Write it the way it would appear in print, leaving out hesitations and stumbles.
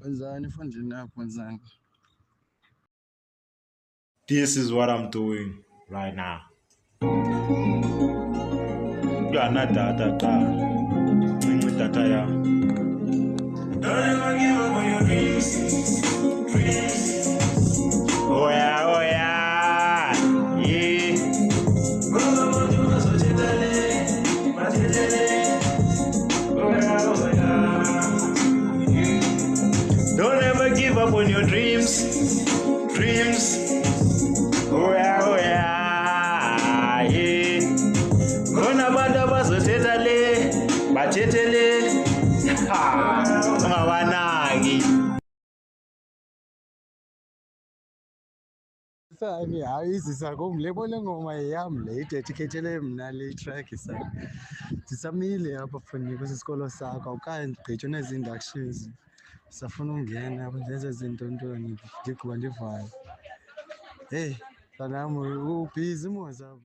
Wenzani efondini yakho wenzani? This is what I'm doing right now. Yana data ta. Nginci data ya. Don't ever give up on your dreams. Dreams. Oh yeah, oh yeah. Yeah. Oh yeah, oh yeah. Don't ever give up on your dreams. Dreams. Oh yeah, oh yeah. Yeah. Khona abantu abazothetha le, bathethe le. Ha, ungabanaki. Sani hayi izisakho ngilebona ngoma yami le idedicated mna le track isa. Sisamile apha funi kwisikolo sakho awukayi ndigqithe nezi-inductions. Safuna ungena neze zinto ntoni ndigqiba ndivayo. Heyi, mntanam ubhizi mos apha.